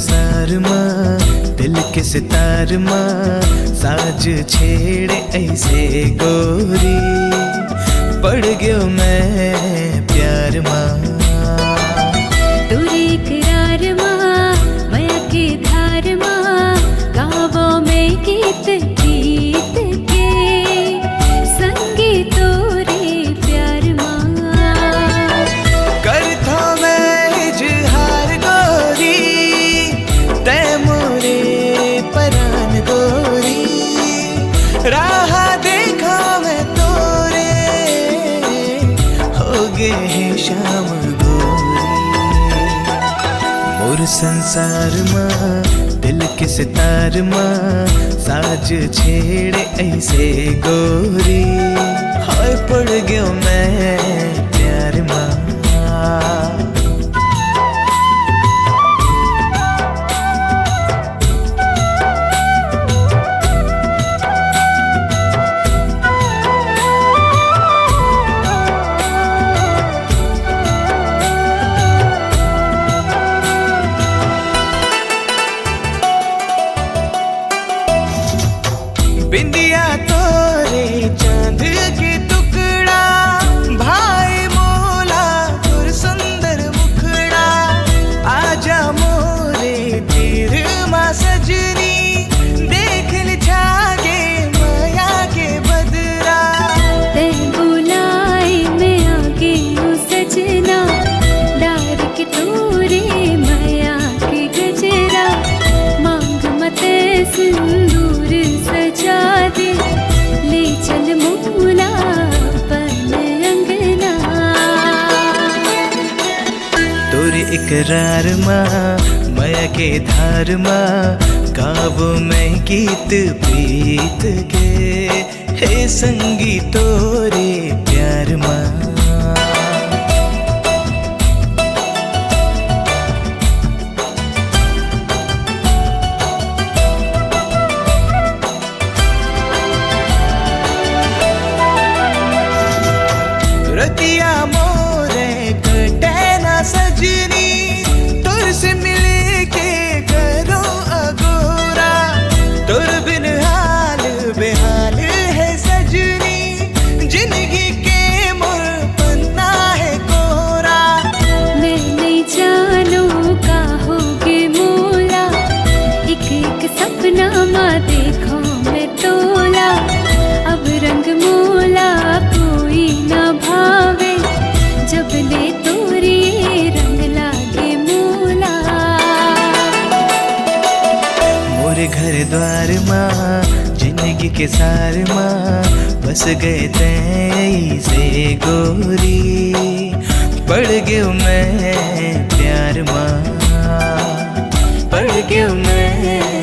संसार माँ दिल के सितार माँ साज छेड़े ऐसे गोरी पड़ गयो मैं प्यार माँ। तुरे करार माँ माया के धार माँ गावों में गीत गीत के संगीत तोरे प्यार माँ। करता मैं इजहार गोरी तै मोरे परान गोरी राह देखा मैं तोरे हो गए शाम गोरी। मोर संसार माँ दिल के सितार माँ साज छेड़े ऐसे गोरी हाय पड़ गयो मैं प्यार माँ। बिंदिया तोरे चांद के टुकड़ा भाई मोला तुर सुंदर मुखड़ा आजा मोरे तीर माँ सजनी देख ले छागे माया के बदरा। ते बुलाए मैं आगे हूँ सजना डार के तोरे माया के गजरा मांग मत सिंदूर सजा दे ले चल मोला अपन अंगना। तोरे इकरार माँ माया के धार माँ गावो में गीत प्रीत के हे संगी तोरे प्यार माँ। रतिया मोरे कटे ना सजनी तुर से मिले के करो अगोरा तुर बिन हाल बेहाल है सजनी जिंदगी के मोर पन्ना है कोरा। मैं नहीं जानू का होगे मोला एक एक सपना माँ देखो मैं तोला अब रंग मोला कोई ना भावे जब ले तोरी रंग लागे मोला। मोरे घर द्वार माँ जिंदगी के सार माँ बस गए तै से गोरी पड़ गयो मैं प्यार माँ पड़ गयो मैं